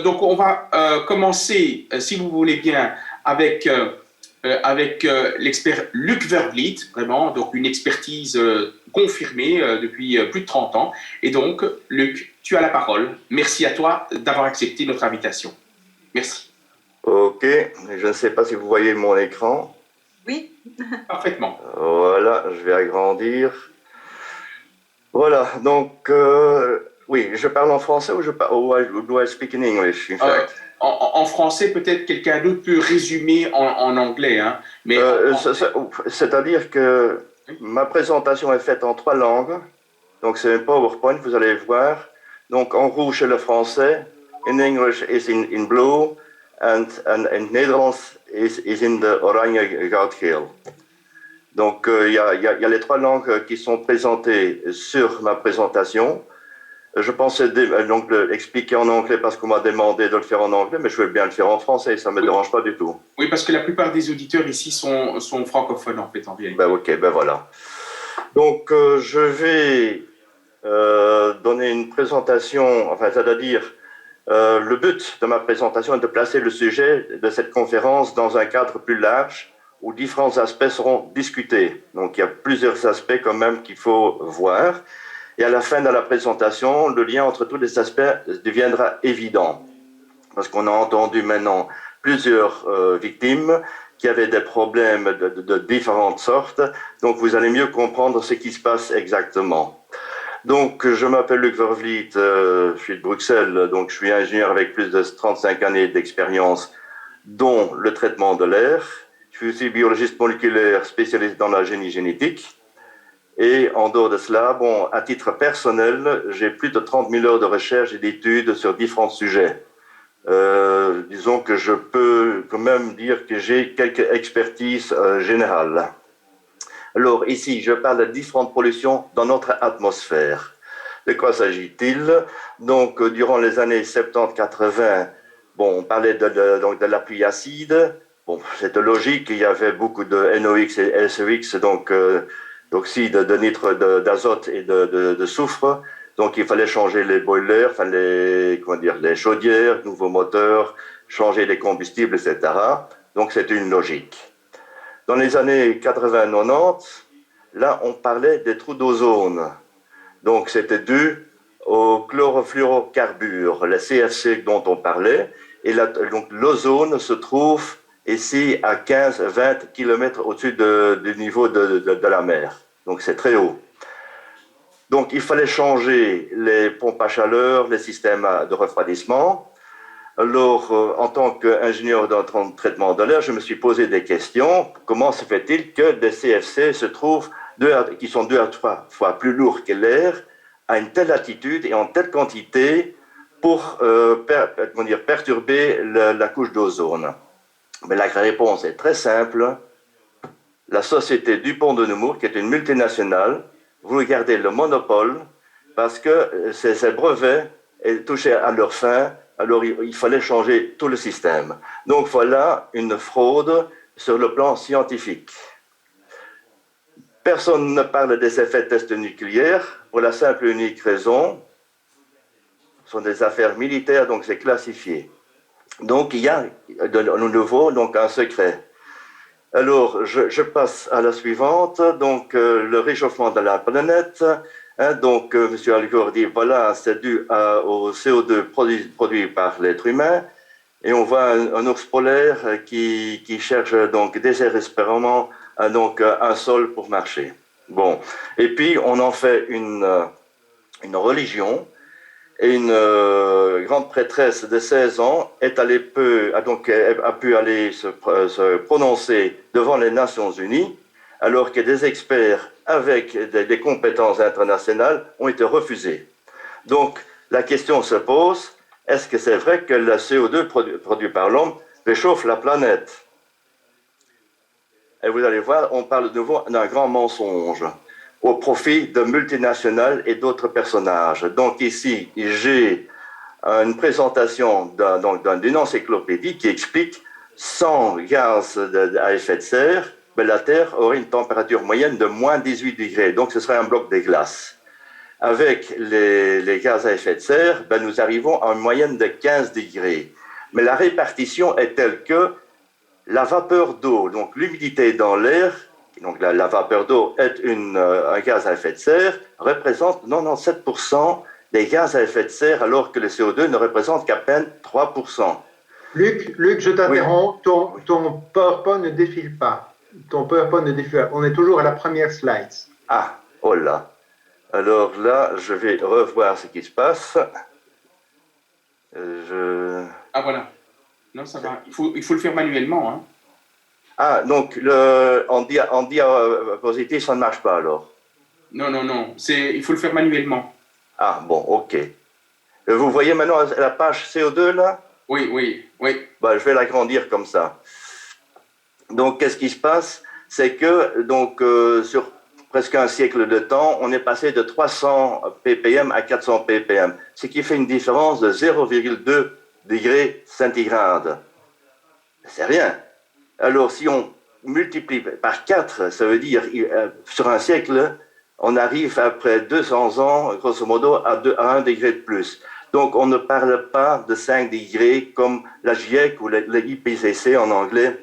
donc on va commencer, si vous voulez bien, avec l'expert Luc Vervliet, vraiment, donc une expertise confirmée depuis plus de 30 ans. Et donc, Luc, tu as la parole. Merci à toi d'avoir accepté notre invitation. Merci. Ok, je ne sais pas si vous voyez mon écran. Oui. Parfaitement. Voilà, je vais agrandir. Voilà, donc, oui, je parle en français ou do I speak in English, in fact? En français, peut-être quelqu'un d'autre peut résumer en anglais, hein, mais C'est-à-dire que ma présentation est faite en 3 langues. Donc, c'est un PowerPoint, vous allez voir. Donc, en rouge, c'est le français. In English is in blue. And in Nederlands is in the oranje goudgeel. Donc, il y a les 3 langues qui sont présentées sur ma présentation. Je pensais donc l'expliquer en anglais parce qu'on m'a demandé de le faire en anglais, mais je vais bien le faire en français, ça ne me dérange pas du tout. Oui, parce que la plupart des auditeurs ici sont francophones, en fait, en réalité. Ben, ok, ben voilà. Donc, je vais donner une présentation, enfin, c'est-à-dire, le but de ma présentation est de placer le sujet de cette conférence dans un cadre plus large où différents aspects seront discutés. Donc, il y a plusieurs aspects quand même qu'il faut voir. Et à la fin de la présentation, le lien entre tous les aspects deviendra évident. Parce qu'on a entendu maintenant plusieurs victimes qui avaient des problèmes de différentes sortes. Donc, vous allez mieux comprendre ce qui se passe exactement. Donc, je m'appelle Luc Vervliet, je suis de Bruxelles, donc je suis ingénieur avec plus de 35 années d'expérience, dont le traitement de l'air. Je suis aussi biologiste moléculaire spécialiste dans la génie génétique. Et en dehors de cela, bon, à titre personnel, j'ai plus de 30 000 heures de recherche et d'études sur différents sujets. Disons que je peux quand même dire que j'ai quelques expertises générales. Alors ici, je parle de différentes pollutions dans notre atmosphère. De quoi s'agit-il? Donc, durant les années 70-80, bon, on parlait donc de la pluie acide. Bon, c'était logique, il y avait beaucoup de NOx et SOx, donc d'oxyde de nitre d'azote et de soufre. Donc, il fallait changer les boilers, enfin les chaudières, nouveaux moteurs, changer les combustibles, etc. Donc, c'était une logique. Dans les années 80-90, là, on parlait des trous d'ozone. Donc, c'était dû aux chlorofluorocarbures, les CFC dont on parlait. Et là, donc, l'ozone se trouve ici à 15-20 km au-dessus du niveau de la mer. Donc, c'est très haut. Donc, il fallait changer les pompes à chaleur, les systèmes de refroidissement. Alors, en tant qu'ingénieur dans le traitement de l'air, je me suis posé des questions. Comment se fait-il que des CFC se trouvent qui sont 2 à 3 fois plus lourds que l'air à une telle altitude et en telle quantité pour perturber la couche d'ozone? Mais la réponse est très simple. La société Dupont de Nemours, qui est une multinationale, voulait garder le monopole parce que ces brevets touchaient à leur fin. Alors, il fallait changer tout le système. Donc, voilà une fraude sur le plan scientifique. Personne ne parle des effets de tests nucléaires pour la simple et unique raison. Ce sont des affaires militaires, donc c'est classifié. Donc, il y a de nouveau donc, un secret. Alors, je passe à la suivante. Donc, le réchauffement de la planète. Donc, M. Al Gore dit, voilà, c'est dû au CO2 produit par l'être humain. Et on voit un ours polaire qui cherche donc désespérément donc, un sol pour marcher. Bon. Et puis, on en fait une religion. Et une grande prêtresse de 16 ans a pu aller se prononcer devant les Nations Unies, alors que des experts avec des compétences internationales ont été refusés. Donc, la question se pose, est-ce que c'est vrai que le CO2 produit par l'homme réchauffe la planète? Et vous allez voir, on parle de nouveau d'un grand mensonge au profit de multinationales et d'autres personnages. Donc ici, j'ai une présentation d'une encyclopédie qui explique sans gaz à effet de serre, mais la Terre aurait une température moyenne de moins 18 degrés. Donc ce serait un bloc des glaces. avec les gaz à effet de serre, ben, nous arrivons à une moyenne de 15 degrés. Mais la répartition est telle que la vapeur d'eau, donc l'humidité dans l'air, donc la vapeur d'eau est un gaz à effet de serre, représente 97% des gaz à effet de serre, alors que le CO2 ne représente qu'à peine 3%. Luc, je t'interromps. Oui. Ton PowerPoint ne défile pas. Ton PowerPoint ne défile pas. On est toujours à la première slide. Ah, oh là. Alors là, je vais revoir ce qui se passe. Ah voilà. Non, ça va. Il faut le faire manuellement. Hein. Ah, donc en diapositive, ça ne marche pas alors? Non. Il faut le faire manuellement. Ah, bon, ok. Vous voyez maintenant la page CO2 là? Oui. Bah, je vais l'agrandir comme ça. Donc, qu'est-ce qui se passe? C'est que, donc, sur presque un siècle de temps, on est passé de 300 ppm à 400 ppm, ce qui fait une différence de 0,2 degrés centigrades. C'est rien. Alors, si on multiplie par 4, ça veut dire, sur un siècle, on arrive après 200 ans, grosso modo, à 1 degré de plus. Donc, on ne parle pas de 5 degrés comme la GIEC ou l'IPCC en anglais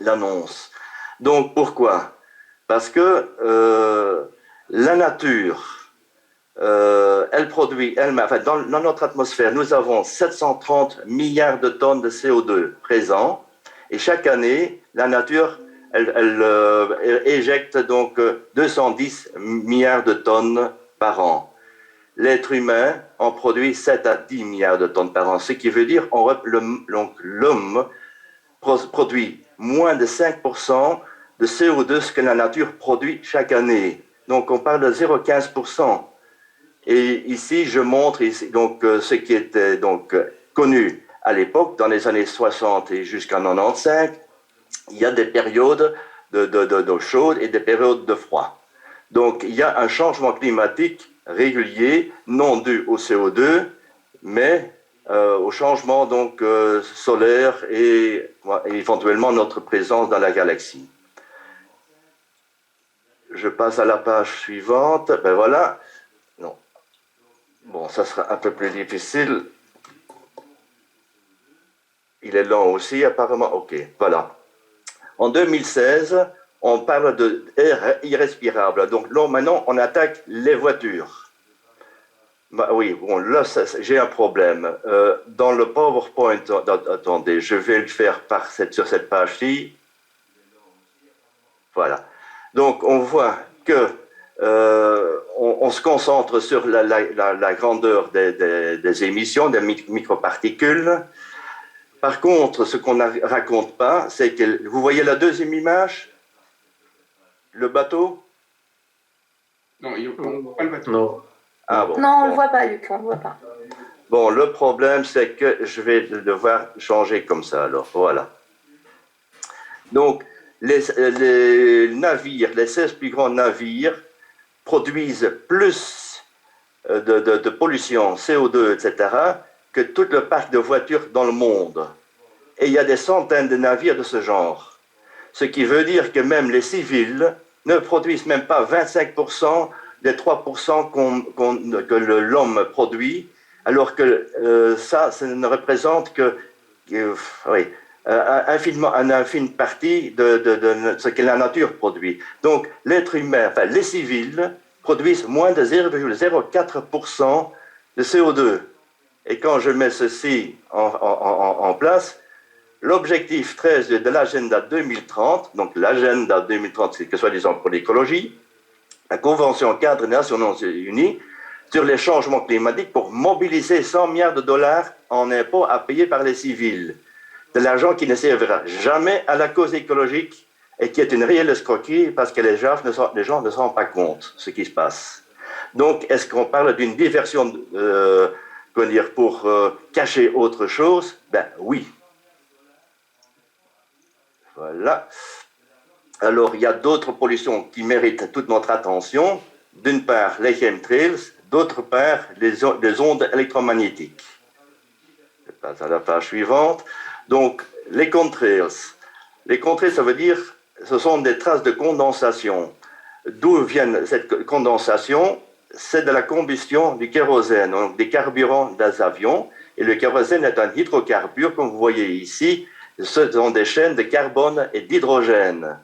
l'annonce. Donc, pourquoi? Parce que la nature, elle produit elle-même, enfin, dans notre atmosphère, nous avons 730 milliards de tonnes de CO2 présents, et chaque année, la nature, elle éjecte donc 210 milliards de tonnes par an. L'être humain en produit 7 à 10 milliards de tonnes par an, ce qui veut dire que l'homme produit moins de 5% de CO2 ce que la nature produit chaque année. Donc on parle de 0,15%. Et ici, je montre donc, ce qui était donc, connu à l'époque, dans les années 60 et jusqu'en 95, il y a des périodes d'eau chaude et des périodes de froid. Donc il y a un changement climatique régulier, non dû au CO2, mais au changement donc, solaire et éventuellement notre présence dans la galaxie. Je passe à la page suivante. Ben voilà. Non. Bon, ça sera un peu plus difficile. Il est lent aussi, apparemment. OK, voilà. En 2016, on parle d'air irrespirable. Donc là, maintenant, on attaque les voitures. Bah, oui, bon, là, j'ai un problème. Dans le PowerPoint, attendez, je vais le faire sur cette page-ci. Voilà. Donc, on voit que on se concentre sur la grandeur des émissions, des microparticules. Par contre, ce qu'on ne raconte pas, c'est que, vous voyez la deuxième image? Le bateau? Non, on ne voit pas le bateau. Non. Ah, bon, non, on ne le voit pas, Luc, on ne le voit pas. Bon, le problème, c'est que je vais devoir changer comme ça, alors, voilà. Donc, les navires, les 16 plus grands navires produisent plus de pollution, CO2, etc., que tout le parc de voitures dans le monde. Et il y a des centaines de navires de ce genre. Ce qui veut dire que même les civils ne produisent même pas 25% des 3% que l'homme produit, alors que ça ne représente que une infime partie de ce que la nature produit. Donc, l'être humain, enfin les civils, produisent moins de 0,04% de CO2. Et quand je mets ceci en place, l'objectif 13 de l'agenda 2030, donc l'agenda 2030, c'est que soi-disant pour l'écologie, la Convention cadre des Nations Unies sur les changements climatiques pour mobiliser 100 milliards de dollars en impôts à payer par les civils. De l'argent qui ne servira jamais à la cause écologique et qui est une réelle escroquerie parce que les gens ne se rendent pas compte de ce qui se passe. Donc, est-ce qu'on parle d'une diversion pour cacher autre chose? Ben oui. Voilà. Alors, il y a d'autres pollutions qui méritent toute notre attention. D'une part, les chemtrails, d'autre part, les ondes électromagnétiques. Je passe à la page suivante. Donc, les contrails. Les contrails, ça veut dire, ce sont des traces de condensation. D'où vient cette condensation? c'est de la combustion du kérosène, donc des carburants des avions. Et le kérosène est un hydrocarbure, comme vous voyez ici. Ce sont des chaînes de carbone et d'hydrogène.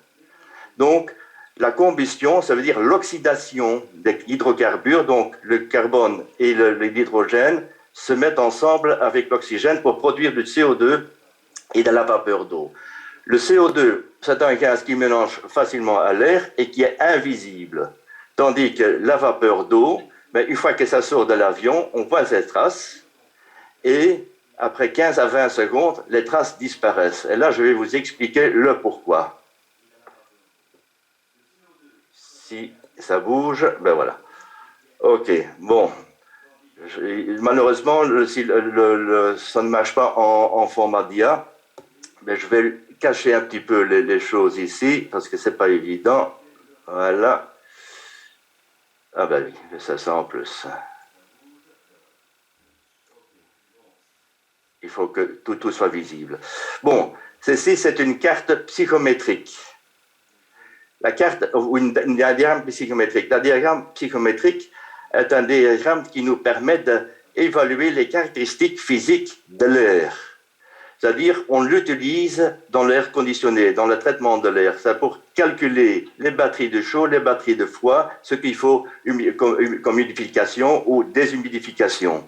Donc, la combustion, ça veut dire l'oxydation des hydrocarbures. Donc, le carbone et l'hydrogène se mettent ensemble avec l'oxygène pour produire du CO2 et de la vapeur d'eau. Le CO2, c'est un gaz qui mélange facilement à l'air et qui est invisible. Tandis que la vapeur d'eau, une fois que ça sort de l'avion, on voit ces traces et après 15 à 20 secondes, les traces disparaissent. Et là, je vais vous expliquer le pourquoi. Si ça bouge, ben voilà. Ok, bon. Malheureusement, ça ne marche pas en format dia, mais je vais cacher un petit peu les choses ici, parce que c'est pas évident. Voilà. Ah ben oui, c'est ça en plus. Il faut que tout soit visible. Bon, ceci, c'est une carte psychométrique. La carte, ou un diagramme psychométrique. Le diagramme psychométrique est un diagramme qui nous permet d'évaluer les caractéristiques physiques de l'air. C'est-à-dire, on l'utilise dans l'air conditionné, dans le traitement de l'air. C'est pour calculer les batteries de chaud, les batteries de froid, ce qu'il faut comme humidification ou déshumidification.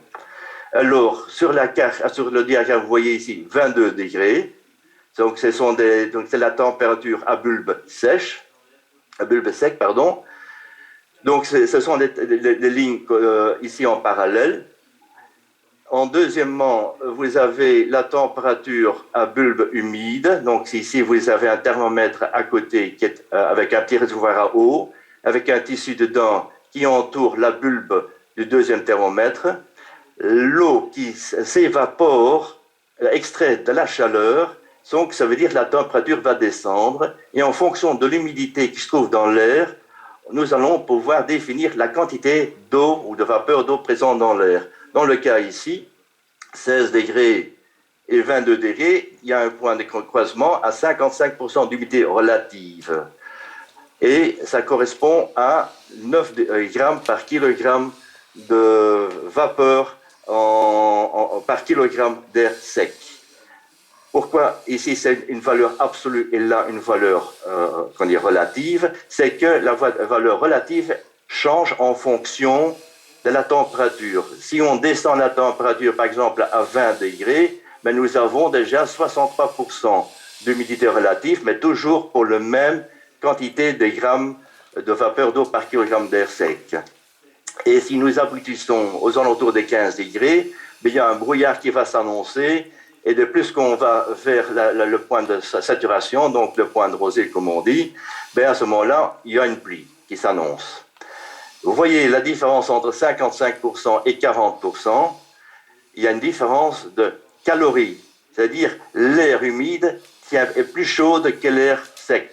Alors, sur le diagramme, vous voyez ici 22 degrés. Donc, c'est la température à bulbe sec. Donc, ce sont les lignes ici en parallèle. Deuxièmement, vous avez la température à bulbe humide. Donc, ici, vous avez un thermomètre à côté qui est avec un petit réservoir à eau, avec un tissu dedans qui entoure la bulbe du deuxième thermomètre. L'eau qui s'évapore, extrait de la chaleur, donc ça veut dire que la température va descendre, et en fonction de l'humidité qui se trouve dans l'air, nous allons pouvoir définir la quantité d'eau ou de vapeur d'eau présente dans l'air. Dans le cas ici, 16 degrés et 22 degrés, il y a un point de croisement à 55% d'humidité relative. Et ça correspond à 9 grammes par kilogramme de vapeur par kilogramme d'air sec. Pourquoi ici c'est une valeur absolue et là une valeur relative? C'est que la valeur relative change en fonction de la température. Si on descend la température par exemple à 20 degrés, mais nous avons déjà 63% d'humidité relative, mais toujours pour la même quantité de grammes de vapeur d'eau par kilogramme d'air sec. Et si nous aboutissons aux alentours des 15 degrés, il y a un brouillard qui va s'annoncer, et de plus qu'on va vers le point de saturation, donc le point de rosée comme on dit, à ce moment-là, il y a une pluie qui s'annonce. Vous voyez la différence entre 55% et 40%, il y a une différence de calories, c'est-à-dire l'air humide est plus chaude que l'air sec.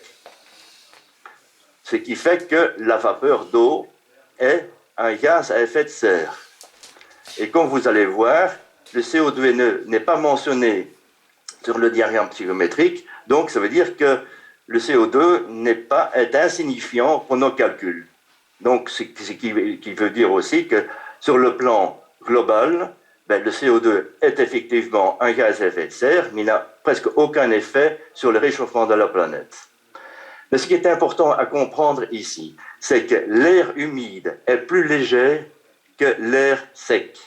Ce qui fait que la vapeur d'eau est un gaz à effet de serre. Et comme vous allez voir, le CO2 n'est pas mentionné sur le diagramme psychométrique, donc ça veut dire que le CO2 est insignifiant pour nos calculs. Donc, ce qui veut dire aussi que sur le plan global, le CO2 est effectivement un gaz à effet de serre, mais il n'a presque aucun effet sur le réchauffement de la planète. Mais ce qui est important à comprendre ici, c'est que l'air humide est plus léger que l'air sec.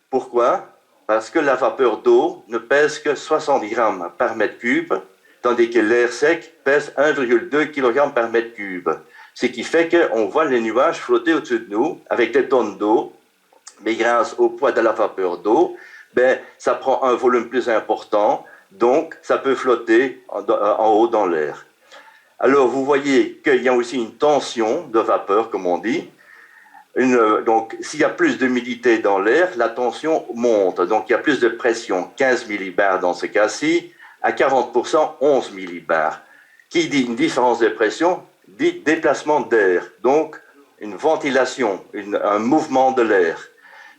Pourquoi? Parce que la vapeur d'eau ne pèse que 60 grammes par mètre cube, tandis que l'air sec pèse 1,2 kg par mètre cube. Ce qui fait qu'on voit les nuages flotter au-dessus de nous avec des tonnes d'eau, mais grâce au poids de la vapeur d'eau, ça prend un volume plus important, donc ça peut flotter en haut dans l'air. Alors vous voyez qu'il y a aussi une tension de vapeur, comme on dit. Donc s'il y a plus d'humidité dans l'air, la tension monte, donc il y a plus de pression, 15 millibars dans ce cas-ci, à 40%, 11 millibars. Qui dit une différence de pression dit déplacement d'air, donc une ventilation, un mouvement de l'air.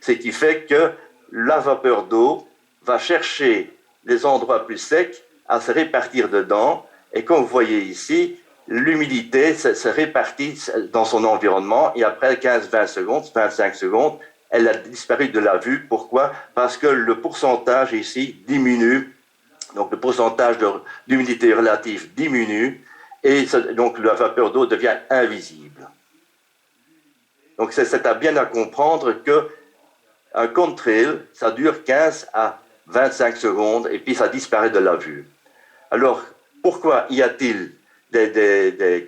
Ce qui fait que la vapeur d'eau va chercher les endroits plus secs à se répartir dedans. Et comme vous voyez ici, l'humidité se répartit dans son environnement et après 15-20 secondes, 25 secondes, elle a disparu de la vue. Pourquoi? Parce que le pourcentage ici diminue, donc le pourcentage d'humidité relative diminue et donc la vapeur d'eau devient invisible. Donc c'est à bien à comprendre qu'un contrail, ça dure 15 à 25 secondes et puis ça disparaît de la vue. Alors, pourquoi y a-t-il des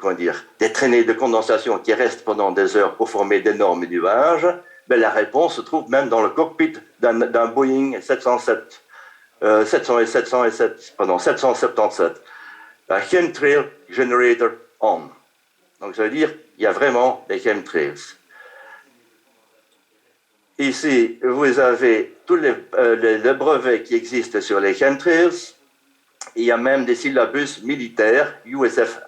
traînées de condensation qui restent pendant des heures pour former d'énormes nuages? Ben, la réponse se trouve même dans le cockpit d'un Boeing 707, 777. Un chemtrail generator on. Donc, ça veut dire qu'il y a vraiment des chemtrails. Ici, vous avez tous les brevets qui existent sur les chemtrails. Il y a même des syllabus militaires, USF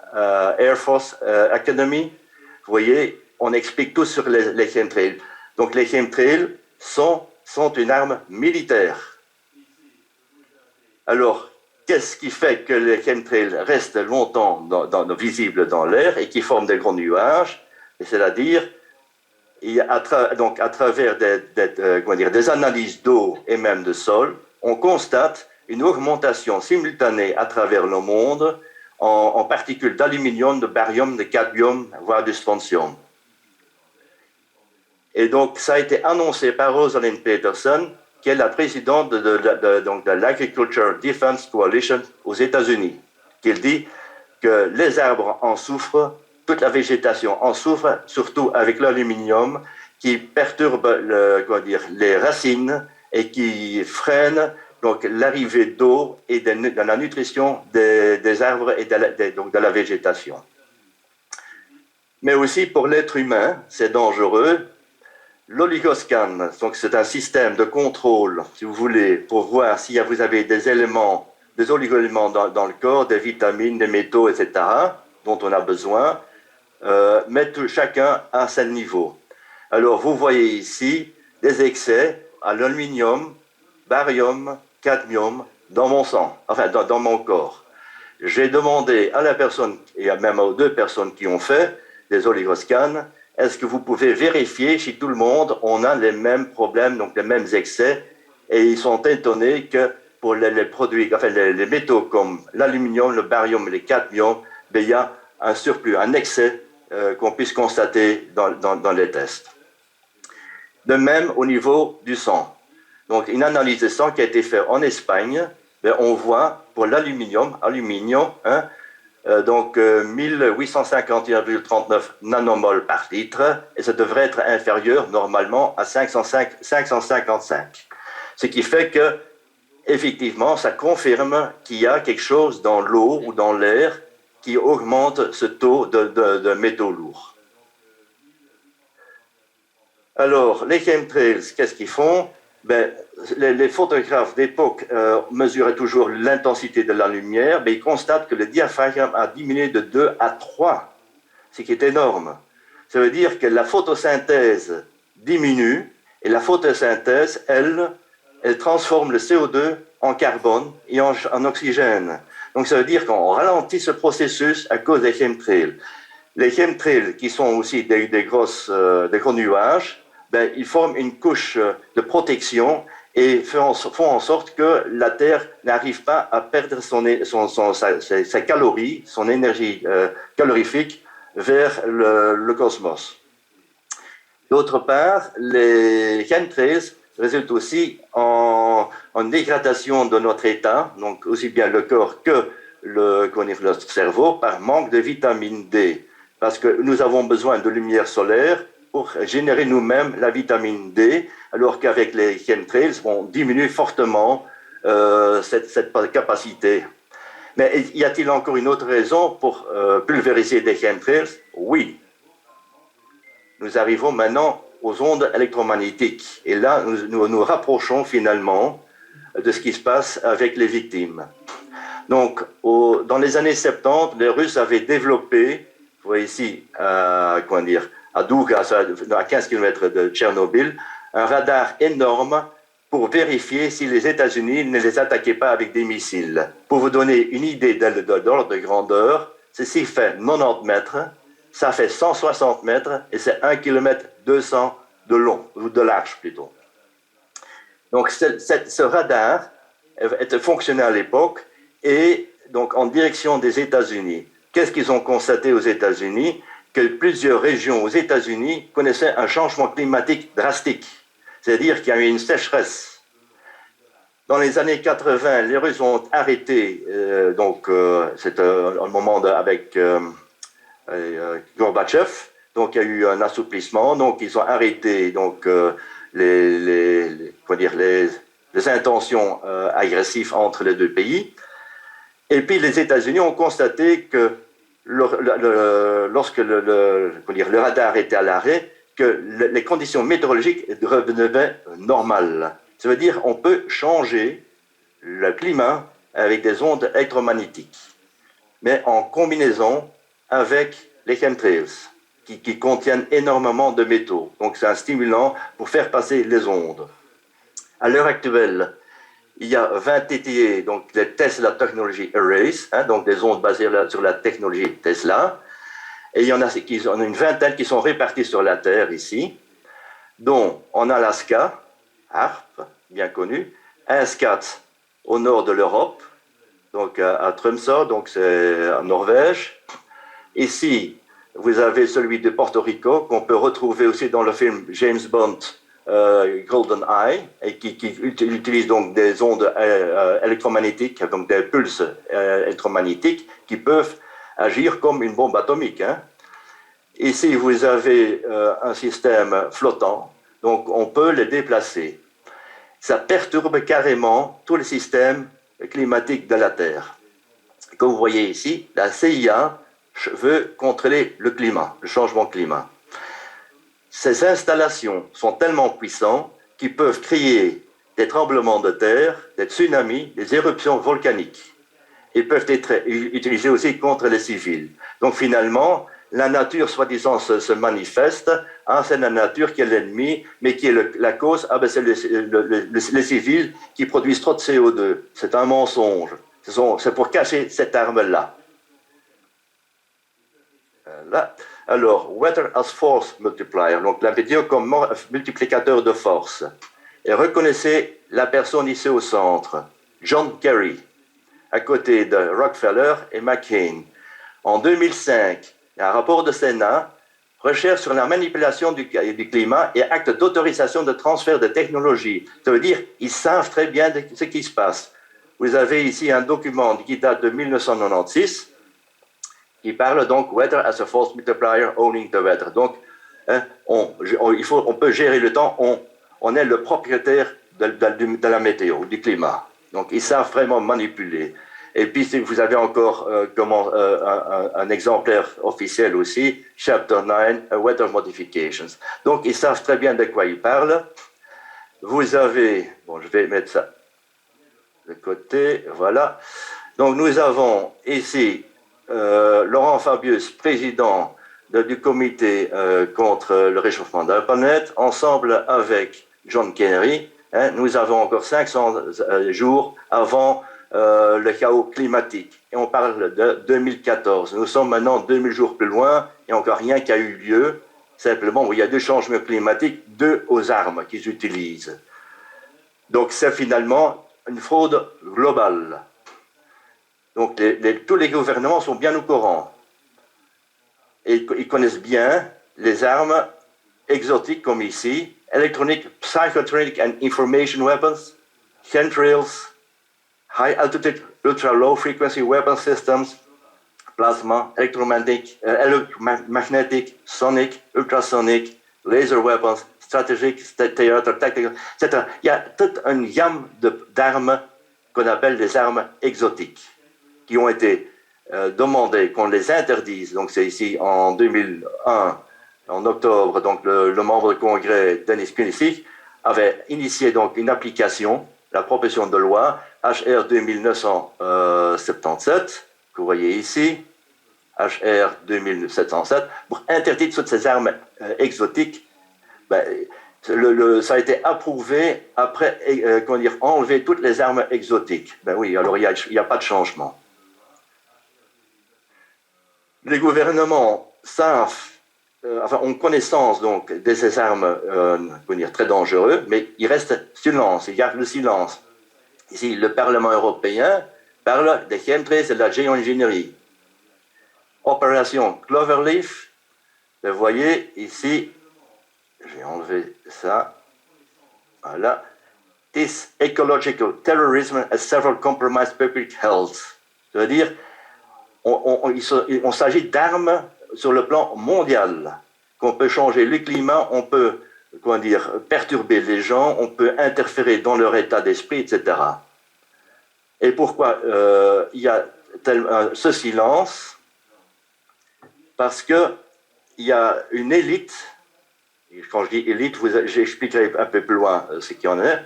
Air Force Academy. Vous voyez, on explique tout sur les chemtrails. Donc les chemtrails sont une arme militaire. Alors, qu'est-ce qui fait que les chemtrails restent longtemps visibles dans l'air et qui forment des gros nuages? C'est-à-dire, à travers des analyses d'eau et même de sol, on constate une augmentation simultanée à travers le monde en particules d'aluminium, de barium, de cadmium, voire de strontium. Et donc, ça a été annoncé par Rosalind Peterson, qui est la présidente de l'Agriculture Defense Coalition aux États-Unis, qui dit que les arbres en souffrent, toute la végétation en souffre, surtout avec l'aluminium, qui perturbe les racines et qui freine donc l'arrivée d'eau et de la nutrition des arbres et de la végétation. Mais aussi pour l'être humain, c'est dangereux. L'oligoscan, donc c'est un système de contrôle, si vous voulez, pour voir si vous avez des éléments, des oligo-éléments dans le corps, des vitamines, des métaux, etc., dont on a besoin, mais chacun à son niveau. Alors vous voyez ici des excès à l'aluminium, barium, cadmium dans mon sang, enfin dans mon corps. J'ai demandé à la personne, et même aux deux personnes qui ont fait des oligoscans, est-ce que vous pouvez vérifier si tout le monde, on a les mêmes problèmes, donc les mêmes excès, et ils sont étonnés que pour les produits, enfin les métaux comme l'aluminium, le barium et le cadmium, ben, il y a un surplus, un excès qu'on puisse constater dans les tests. De même au niveau du sang. Donc une analyse de sang qui a été faite en Espagne, ben, on voit pour l'aluminium, donc 1851,39 nanomoles par litre, et ça devrait être inférieur normalement à 555. Ce qui fait que, effectivement, ça confirme qu'il y a quelque chose dans l'eau ou dans l'air qui augmente ce taux de métaux lourds. Alors, les chemtrails, qu'est-ce qu'ils font? Ben, les photographes d'époque mesuraient toujours l'intensité de la lumière, mais ils constatent que le diaphragme a diminué de 2 à 3, ce qui est énorme. Ça veut dire que la photosynthèse diminue, et la photosynthèse, elle transforme le CO2 en carbone et en oxygène. Donc ça veut dire qu'on ralentit ce processus à cause des chemtrails. Les chemtrails, qui sont aussi des gros nuages, ben, ils forment une couche de protection et font en sorte que la Terre n'arrive pas à perdre sa calorie, son énergie calorifique vers le cosmos. D'autre part, les chemtrails résultent aussi en dégradation de notre état, donc aussi bien le corps que notre cerveau, par manque de vitamine D, parce que nous avons besoin de lumière solaire pour générer nous-mêmes la vitamine D, alors qu'avec les chemtrails, on diminue fortement cette capacité. Mais y a-t-il encore une autre raison pour pulvériser des chemtrails? Oui. Nous arrivons maintenant aux ondes électromagnétiques. Et là, nous rapprochons finalement de ce qui se passe avec les victimes. Donc, dans les années 70, les Russes avaient développé, vous voyez ici, à Douga, à 15 km de Tchernobyl, un radar énorme pour vérifier si les États-Unis ne les attaquaient pas avec des missiles. Pour vous donner une idée de l'ordre de grandeur, ceci fait 90 mètres, ça fait 160 mètres et c'est 1 km 200 de long, ou de large plutôt. Donc ce radar était fonctionnel à l'époque et donc en direction des États-Unis. Qu'est-ce qu'ils ont constaté aux États-Unis? Que plusieurs régions aux États-Unis connaissaient un changement climatique drastique, c'est-à-dire qu'il y a eu une sécheresse. Dans les années 80, les Russes ont arrêté, c'est un moment avec Gorbatchev, donc il y a eu un assouplissement, donc ils ont arrêté donc, les intentions agressives entre les deux pays. Et puis les États-Unis ont constaté que lorsque le radar était à l'arrêt, que les conditions météorologiques redevenaient normales. Ça veut dire qu'on peut changer le climat avec des ondes électromagnétiques, mais en combinaison avec les chemtrails, qui contiennent énormément de métaux. Donc c'est un stimulant pour faire passer les ondes. À l'heure actuelle, il y a 20 TTA, donc les Tesla Technology Arrays, donc des ondes basées sur la technologie Tesla. Et il y en a une vingtaine qui sont réparties sur la Terre ici, dont en Alaska, HARP, bien connu, INSCAT au nord de l'Europe, donc à Tromsø, donc c'est en Norvège. Ici, vous avez celui de Porto Rico, qu'on peut retrouver aussi dans le film James Bond, GoldenEye, et qui utilise donc des ondes électromagnétiques, donc des pulses électromagnétiques qui peuvent agir comme une bombe atomique. Hein. Ici, vous avez un système flottant, donc on peut les déplacer. Ça perturbe carrément tous les systèmes climatiques de la Terre. Comme vous voyez ici, la CIA veut contrôler le climat, le changement climat. Ces installations sont tellement puissantes qu'ils peuvent créer des tremblements de terre, des tsunamis, des éruptions volcaniques. Ils peuvent être utilisés aussi contre les civils. Donc finalement, la nature, soi-disant, se manifeste. Hein, c'est la nature qui est l'ennemi, mais qui est la cause. Ah ben c'est les civils qui produisent trop de CO2. C'est un mensonge. C'est pour cacher cette arme-là. Là. Alors, Weather as Force Multiplier, donc la vidéo comme multiplicateur de force. Et reconnaissez la personne ici au centre, John Kerry, à côté de Rockefeller et McCain. En 2005, il y a un rapport de Sénat, recherche sur la manipulation du climat et acte d'autorisation de transfert de technologie. Ça veut dire qu'ils savent très bien ce qui se passe. Vous avez ici un document qui date de 1996, qui parle donc Weather as a Force Multiplier, Owning the Weather. Donc, hein, on peut gérer le temps, on est le propriétaire de la météo, du climat. Donc, ils savent vraiment manipuler. Et puis, si vous avez encore un exemplaire officiel aussi, Chapter 9, Weather Modifications. Donc, ils savent très bien de quoi ils parlent. Vous avez, bon, je vais mettre ça de côté, voilà. Donc, nous avons ici Laurent Fabius, président du comité contre le réchauffement de la planète, ensemble avec John Kerry. Hein, nous avons encore 500 jours avant le chaos climatique. Et on parle de 2014. Nous sommes maintenant 2000 jours plus loin et encore rien qui a eu lieu. Simplement, il y a deux changements climatiques, deux aux armes qu'ils utilisent. Donc, c'est finalement une fraude globale. Donc, tous les gouvernements sont bien au courant. Et ils connaissent bien les armes exotiques comme ici, electronic, psychotronic and information weapons, chemtrails, high altitude, ultra low frequency weapon systems, plasma, electromagnetic, sonic, ultrasonic, laser weapons, strategic, theater, tactical, etc. Il y a toute une gamme d'armes qu'on appelle des armes exotiques, qui ont été demandées qu'on les interdise. Donc c'est ici en 2001, en octobre, donc le membre du Congrès, Dennis Kunitz, avait initié donc une application, la proposition de loi HR 2977, que vous voyez ici, HR 2707, pour interdire toutes ces armes exotiques. Ben, ça a été approuvé après enlever toutes les armes exotiques. Ben oui, alors il n'y a pas de changement. les gouvernements savent, ont connaissance donc de ces armes très dangereuses, mais ils restent silence, ils gardent le silence. Ici, le Parlement européen parle des chemtrails et de la géo-ingénierie. Opération Cloverleaf, vous voyez ici, je vais enlever ça, voilà. This ecological terrorism has several compromised public health. C'est-à-dire, on s'agit d'armes sur le plan mondial, qu'on peut changer le climat, on peut perturber les gens, on peut interférer dans leur état d'esprit, etc. Et pourquoi il y a ce silence? Parce qu'il y a une élite, et quand je dis élite, j'expliquerai un peu plus loin ce qu'il y en est,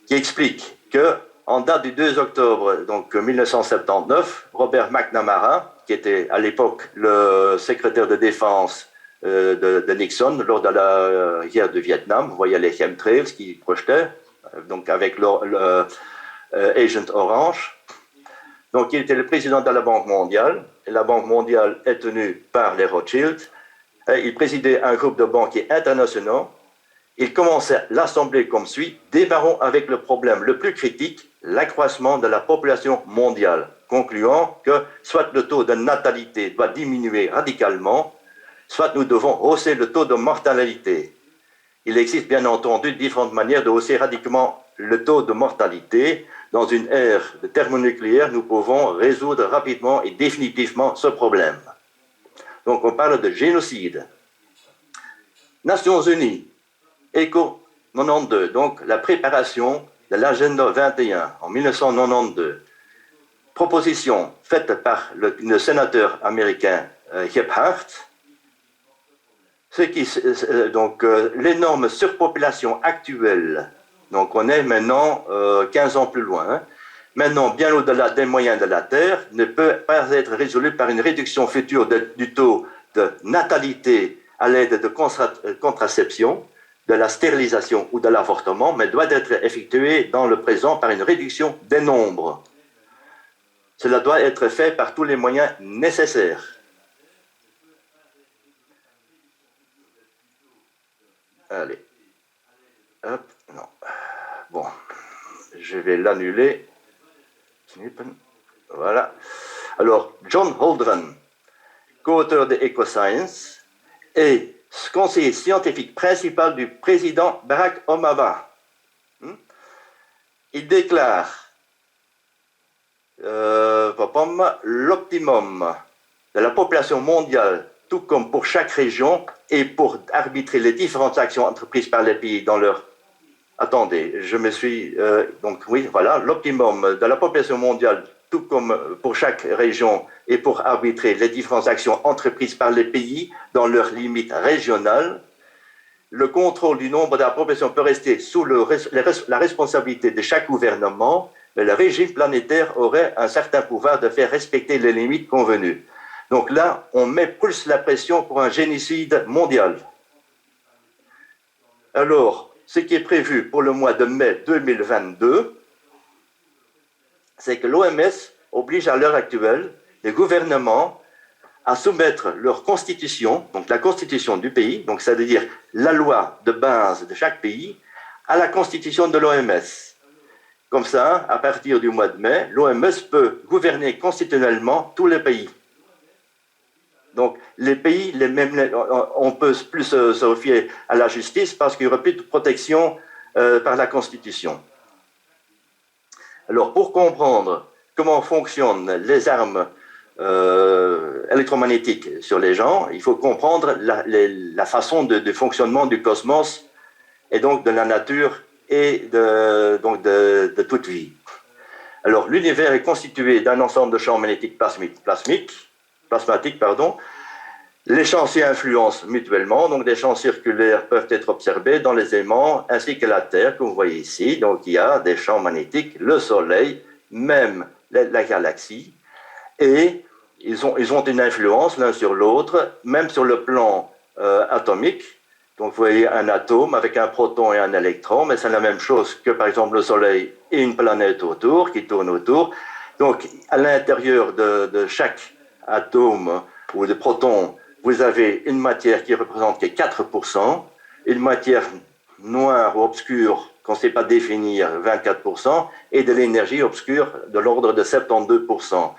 qui explique qu'en date du 2 octobre donc 1979, Robert McNamara, qui était à l'époque le secrétaire de défense de Nixon lors de la guerre du Vietnam, vous voyez les chemtrails qui projetaient, donc avec Agent Orange. Donc il était le président de la Banque mondiale, et la Banque mondiale est tenue par les Rothschild. Il présidait un groupe de banquiers internationaux. Il commençait l'assemblée comme suit: démarrons avec le problème le plus critique, l'accroissement de la population mondiale, concluant que soit le taux de natalité doit diminuer radicalement, soit nous devons hausser le taux de mortalité. Il existe bien entendu différentes manières de hausser radicalement le taux de mortalité. Dans une ère de thermonucléaire, nous pouvons résoudre rapidement et définitivement ce problème. Donc on parle de génocide. Nations Unies, ECO 92, donc la préparation de l'agenda 21 en 1992. Proposition faite par le sénateur américain Gephardt. L'énorme surpopulation actuelle, donc on est maintenant 15 ans plus loin, maintenant bien au-delà des moyens de la Terre, ne peut pas être résolue par une réduction future du taux de natalité à l'aide de contraception, de la stérilisation ou de l'avortement, mais doit être effectuée dans le présent par une réduction des nombres. Cela doit être fait par tous les moyens nécessaires. Allez. Hop, non. Bon, je vais l'annuler. Voilà. Alors, John Holdren, co-auteur de EcoScience, est conseiller scientifique principal du président Barack Obama. Il déclare l'optimum de la population mondiale, tout comme pour chaque région, et pour arbitrer les différentes actions entreprises par les pays dans leur... Attendez, je me suis... donc oui, voilà, l'optimum de la population mondiale, tout comme pour chaque région, et pour arbitrer les différentes actions entreprises par les pays dans leurs limites régionales. Le contrôle du nombre de la population peut rester sous la responsabilité de chaque gouvernement, mais le régime planétaire aurait un certain pouvoir de faire respecter les limites convenues. Donc là, on met plus la pression pour un génocide mondial. Alors, ce qui est prévu pour le mois de mai 2022, c'est que l'OMS oblige à l'heure actuelle les gouvernements à soumettre leur constitution, donc la constitution du pays, donc c'est-à-dire la loi de base de chaque pays, à la constitution de l'OMS. Comme ça, à partir du mois de mai, l'OMS peut gouverner constitutionnellement tous les pays. Donc, les pays, on peut plus se fier à la justice parce qu'il n'y aura plus de protection par la Constitution. Alors, pour comprendre comment fonctionnent les armes électromagnétiques sur les gens, il faut comprendre la façon de fonctionnement du cosmos et donc de la nature et de toute vie. Alors, l'univers est constitué d'un ensemble de champs magnétiques plasmatiques. Les champs s'y influencent mutuellement, donc des champs circulaires peuvent être observés dans les aimants ainsi que la Terre, comme vous voyez ici. Donc il y a des champs magnétiques, le Soleil, même la galaxie, et ils ont une influence l'un sur l'autre, même sur le plan atomique. Donc vous voyez un atome avec un proton et un électron, mais c'est la même chose que par exemple le Soleil et une planète autour, qui tourne autour. Donc à l'intérieur de chaque atome ou de protons, vous avez une matière qui représente que 4%, une matière noire ou obscure qu'on ne sait pas définir, 24%, et de l'énergie obscure de l'ordre de 72%.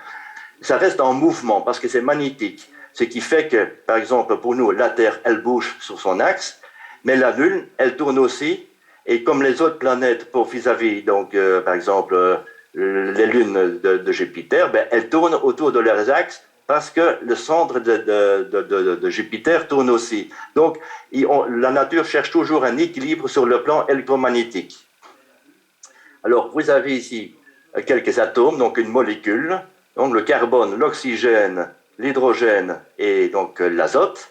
Ça reste en mouvement parce que c'est magnétique, ce qui fait que, par exemple, pour nous, la Terre, elle bouge sur son axe, mais la Lune, elle tourne aussi, et comme les autres planètes, pour vis-à-vis, donc, par exemple, les lunes de Jupiter, ben, elles tournent autour de leurs axes parce que le centre de Jupiter tourne aussi. Donc, la nature cherche toujours un équilibre sur le plan électromagnétique. Alors, vous avez ici quelques atomes, donc une molécule, donc le carbone, l'oxygène, l'hydrogène et donc l'azote.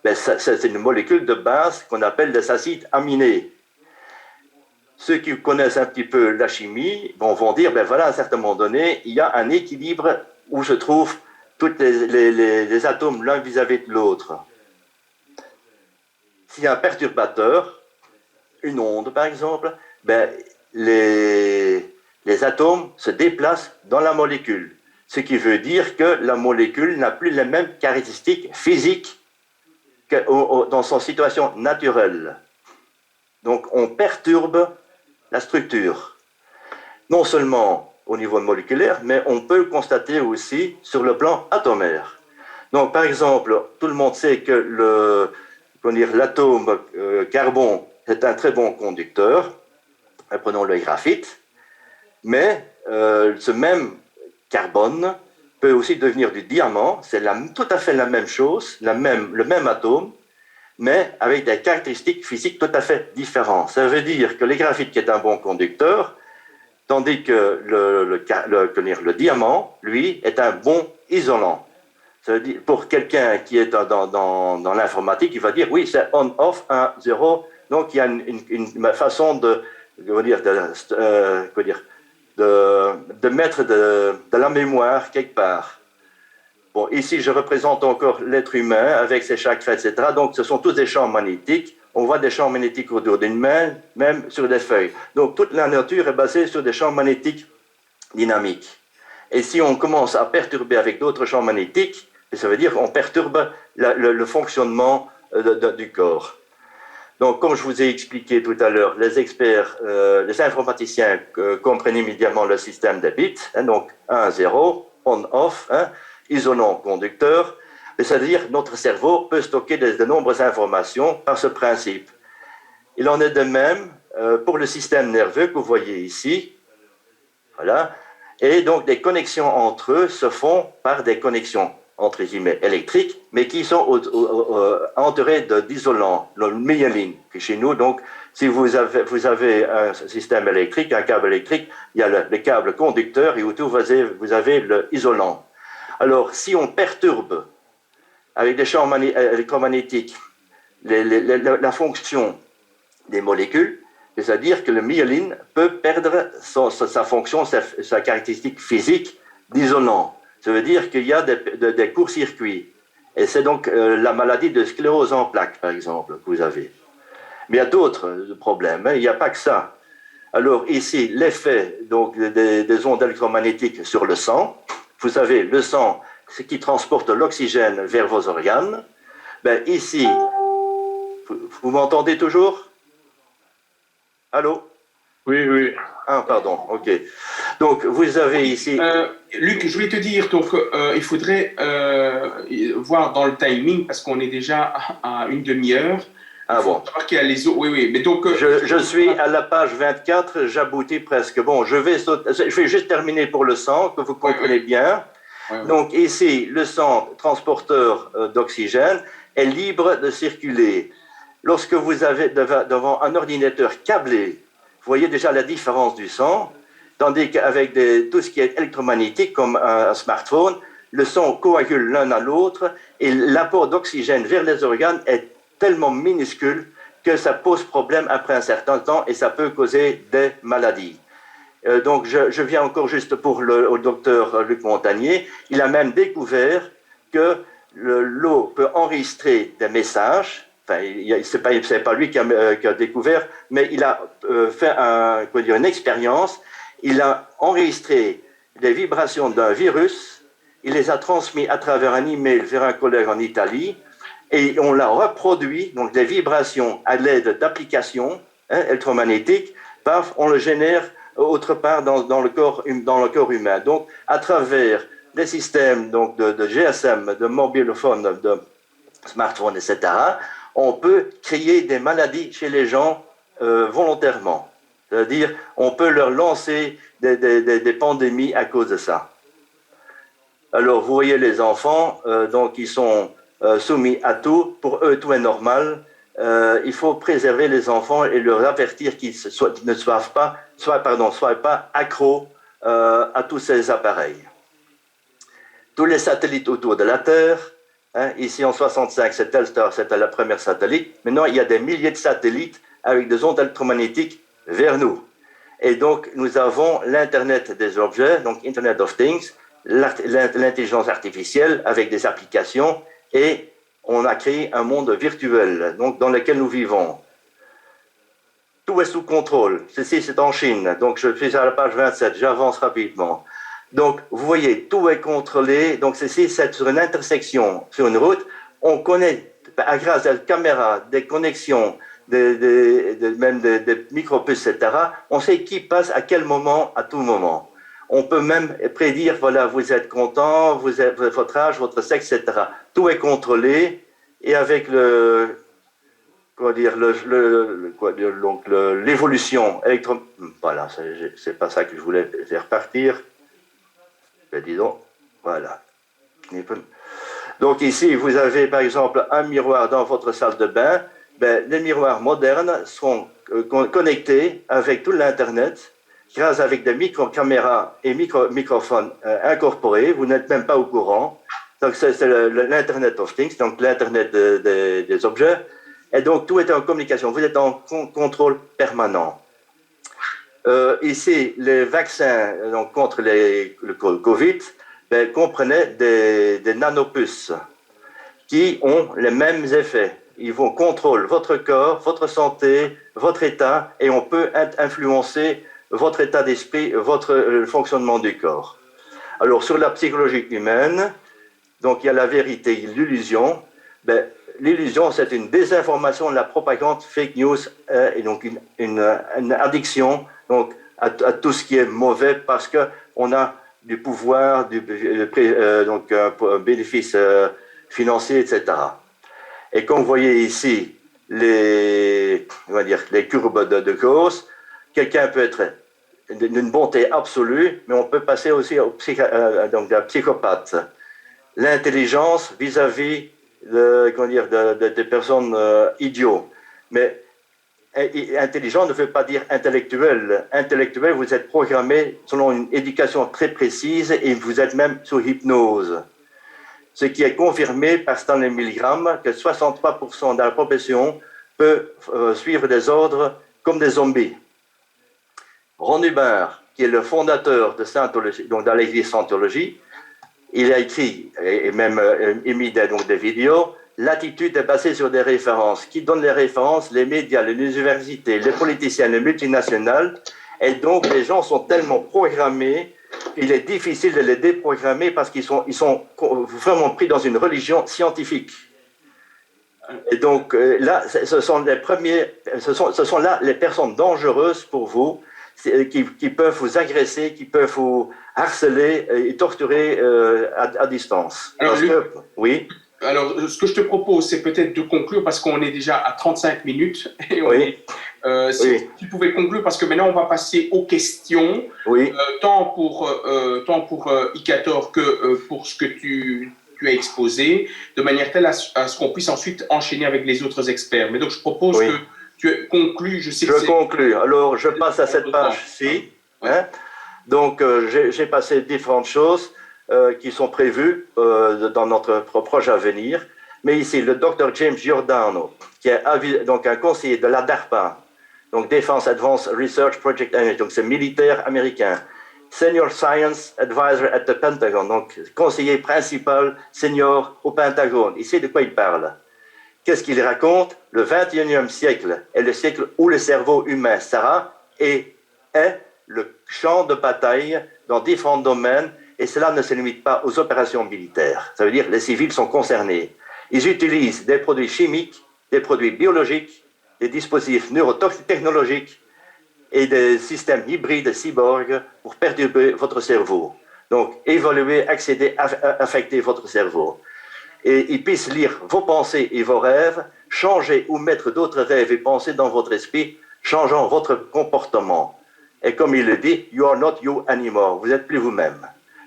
Ben, c'est une molécule de base qu'on appelle des acides aminés. Ceux qui connaissent un petit peu la chimie vont dire, ben voilà, à un certain moment donné, il y a un équilibre où se trouvent tous les atomes l'un vis-à-vis de l'autre. S'il y a un perturbateur, une onde par exemple, ben, les atomes se déplacent dans la molécule. Ce qui veut dire que la molécule n'a plus les mêmes caractéristiques physiques que dans son situation naturelle. Donc on perturbe la structure. Non seulement au niveau moléculaire, mais on peut le constater aussi sur le plan atomaire. Donc, par exemple, tout le monde sait que l'atome carbone est un très bon conducteur. Prenons le graphite. Mais ce même carbone peut aussi devenir du diamant. C'est tout à fait la même chose, le même atome, mais avec des caractéristiques physiques tout à fait différentes. Ça veut dire que le graphite qui est un bon conducteur, tandis que le diamant, lui, est un bon isolant. Ça veut dire, pour quelqu'un qui est dans l'informatique, il va dire, oui, c'est on-off, 1, 0, donc il y a une façon de mettre de la mémoire quelque part. Bon, ici, je représente encore l'être humain avec ses chakras, etc. Donc, ce sont tous des champs magnétiques. On voit des champs magnétiques autour d'une main, même sur des feuilles. Donc, toute la nature est basée sur des champs magnétiques dynamiques. Et si on commence à perturber avec d'autres champs magnétiques, ça veut dire qu'on perturbe le fonctionnement du corps. Donc, comme je vous ai expliqué tout à l'heure, les experts, les informaticiens comprennent immédiatement le système des bits, hein, donc 1, 0, on-off, hein, isolant conducteur, c'est-à-dire notre cerveau peut stocker de nombreuses informations par ce principe. Il en est de même pour le système nerveux que vous voyez ici, voilà, et donc des connexions entre eux se font par des connexions entre guillemets électriques, mais qui sont entourées d'isolants, le myeline, que chez nous, donc si vous avez un système électrique, un câble électrique, il y a le câble conducteur et autour vous avez l'isolant. Alors, si on perturbe avec des champs électromagnétiques la fonction des molécules, c'est-à-dire que le myeline peut perdre sa fonction, sa caractéristique physique d'isolant. Ça veut dire qu'il y a des courts-circuits. Et c'est donc la maladie de sclérose en plaques, par exemple, que vous avez. Mais il y a d'autres problèmes, hein, il n'y a pas que ça. Alors ici, l'effet donc, des ondes électromagnétiques sur le sang. Vous savez, le sang, c'est qui transporte l'oxygène vers vos organes. Ben, ici, vous m'entendez toujours? Allô? Oui, oui. Ah, pardon, ok. Donc, vous avez ici... Luc, je voulais te dire, donc, il faudrait voir dans le timing, parce qu'on est déjà à une demi-heure. Ah bon. Qu'il y a les autres. Oui, oui. Mais donc, je suis à la page 24, j'aboutis presque. Bon, je vais juste terminer pour le sang, que vous comprenez bien. Oui, oui. Donc, ici, le sang transporteur d'oxygène est libre de circuler. Lorsque vous avez devant un ordinateur câblé, vous voyez déjà la différence du sang, tandis qu'avec tout ce qui est électromagnétique, comme un smartphone, le son coagule l'un à l'autre et l'apport d'oxygène vers les organes est tellement minuscule que ça pose problème après un certain temps et ça peut causer des maladies. Donc, je viens encore juste pour au docteur Luc Montagnier. Il a même découvert que l'eau peut enregistrer des messages. Enfin, c'est pas lui qui a découvert, mais il a fait une expérience. Il a enregistré les vibrations d'un virus il les a transmis à travers un email vers un collègue en Italie, et on l'a reproduit, donc des vibrations à l'aide d'applications électromagnétiques, paf, on le génère autre part dans le corps humain. Donc, à travers des systèmes donc, de GSM, de mobilephones, de smartphones, etc., on peut créer des maladies chez les gens volontairement. C'est-à-dire, on peut leur lancer des pandémies à cause de ça. Alors, vous voyez les enfants, donc ils sont soumis à tout. Pour eux, tout est normal. Il faut préserver les enfants et leur avertir qu'ils ne soient pas accros à tous ces appareils. Tous les satellites autour de la Terre, ici en 65, c'est Telstar, c'était la première satellite. Maintenant, il y a des milliers de satellites avec des ondes électromagnétiques vers nous. Et donc, nous avons l'Internet des objets, donc Internet of Things, l'intelligence artificielle avec des applications, et on a créé un monde virtuel donc, dans lequel nous vivons. Tout est sous contrôle. Ceci, c'est en Chine. Donc, je suis à la page 27, j'avance rapidement. Donc, vous voyez, tout est contrôlé. Donc, ceci, c'est sur une intersection, sur une route. On connaît, grâce à la caméra, des connexions, même des micropuces, etc., on sait qui passe à quel moment, à tout moment. On peut même prédire, voilà, vous êtes content, votre âge, votre sexe, etc. Tout est contrôlé et avec l'évolution électro... Voilà, c'est pas ça que je voulais faire partir. Ben, disons, voilà. Donc ici, vous avez par exemple un miroir dans votre salle de bain. Ben, les miroirs modernes sont connectés avec tout l'Internet, grâce avec des micro-caméras et microphones incorporés. Vous n'êtes même pas au courant. Donc c'est l'Internet of Things, donc l'Internet des objets. Et donc tout est en communication. Vous êtes en contrôle permanent. Ici, les vaccins donc, contre le Covid ben, comprenaient des nanopuces qui ont les mêmes effets. Ils vont contrôler votre corps, votre santé, votre état, et on peut influencer votre état d'esprit, le fonctionnement du corps. Alors, sur la psychologie humaine, donc il y a la vérité et l'illusion. Ben, l'illusion, c'est une désinformation, la propagande, fake news, et donc une addiction donc, à tout ce qui est mauvais parce qu'on a du pouvoir, donc un bénéfice financier, etc. Et comme vous voyez ici, les courbes de Gauss, quelqu'un peut être d'une bonté absolue, mais on peut passer aussi donc d'un psychopathe. L'intelligence vis-à-vis des personnes idiots. Mais intelligent ne veut pas dire intellectuel. Intellectuel, vous êtes programmé selon une éducation très précise et vous êtes même sous hypnose. Ce qui est confirmé par Stanley Milgram, que 63% de la population peut suivre des ordres comme des zombies. Ron Hubbard, qui est le fondateur de Scientologie, donc dans l'église Scientologie, il a écrit et même émis des vidéos. L'attitude est basée sur des références. Qui donne les références? Les médias, les universités, les politiciens, les multinationales. Et donc, les gens sont tellement programmés, il est difficile de les déprogrammer parce qu'ils sont vraiment pris dans une religion scientifique. Et donc, là, ce sont là les personnes dangereuses pour vous, qui peuvent vous agresser, qui peuvent vous harceler et torturer à distance. Alors, oui. Alors, ce que je te propose, c'est peut-être de conclure parce qu'on est déjà à 35 minutes. Et si tu pouvais conclure, parce que maintenant, on va passer aux questions, tant pour Icator que pour ce que tu as exposé, de manière telle à ce qu'on puisse ensuite enchaîner avec les autres experts. Mais donc, je propose que tu conclues. Je conclue. Alors, je passe à cette page-ci. Donc, j'ai passé différentes choses qui sont prévues dans notre projet à venir. Mais ici, le Dr. James Giordano, qui est donc un conseiller de la DARPA, donc Defense Advanced Research Project, donc c'est militaire américain, Senior Science Advisor at the Pentagon, donc conseiller principal senior au Pentagone. Ici, de quoi il parle? Qu'est-ce qu'il raconte? Le 21e siècle est le siècle où le cerveau humain sera et est le champ de bataille dans différents domaines, et cela ne se limite pas aux opérations militaires. Ça veut dire que les civils sont concernés. Ils utilisent des produits chimiques, des produits biologiques, des dispositifs neurotechnologiques et des systèmes hybrides cyborgs pour perturber votre cerveau. Donc, évoluer, accéder, affecter votre cerveau. Et ils puissent lire vos pensées et vos rêves, changer ou mettre d'autres rêves et pensées dans votre esprit, changeant votre comportement. Et comme il le dit, you are not you anymore, vous n'êtes plus vous-même.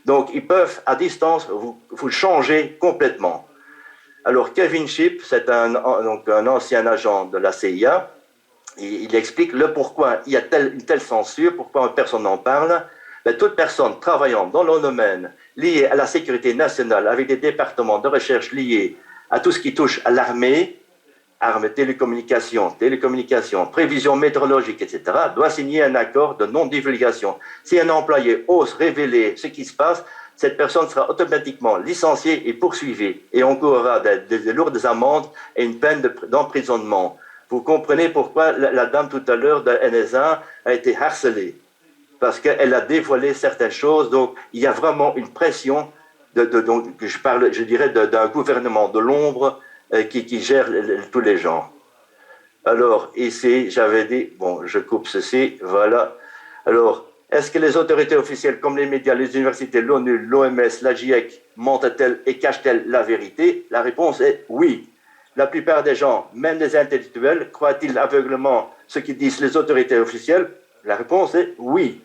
Donc, ils peuvent, à distance, vous changer complètement. Alors, Kevin Shipp, c'est un ancien agent de la CIA. Il explique le pourquoi il y a une telle censure, pourquoi personne n'en parle. Mais toute personne travaillant dans le domaine lié à la sécurité nationale, avec des départements de recherche liés à tout ce qui touche à l'armée, armes, télécommunications, prévision météorologique, etc., doit signer un accord de non-divulgation. Si un employé ose révéler ce qui se passe, cette personne sera automatiquement licenciée et poursuivie et encourra des lourdes amendes et une peine d'emprisonnement. Vous comprenez pourquoi la dame tout à l'heure de NSA a été harcelée, parce qu'elle a dévoilé certaines choses. Donc il y a vraiment une pression, donc, je dirais, d'un gouvernement de l'ombre qui gère tous les gens. Alors ici, j'avais dit, bon, je coupe ceci, voilà. Alors, est-ce que les autorités officielles comme les médias, les universités, l'ONU, l'OMS, la GIEC mentent-elles et cachent-elles la vérité? La réponse est oui. La plupart des gens, même les intellectuels, croient-ils aveuglément ce que disent les autorités officielles? La réponse est oui.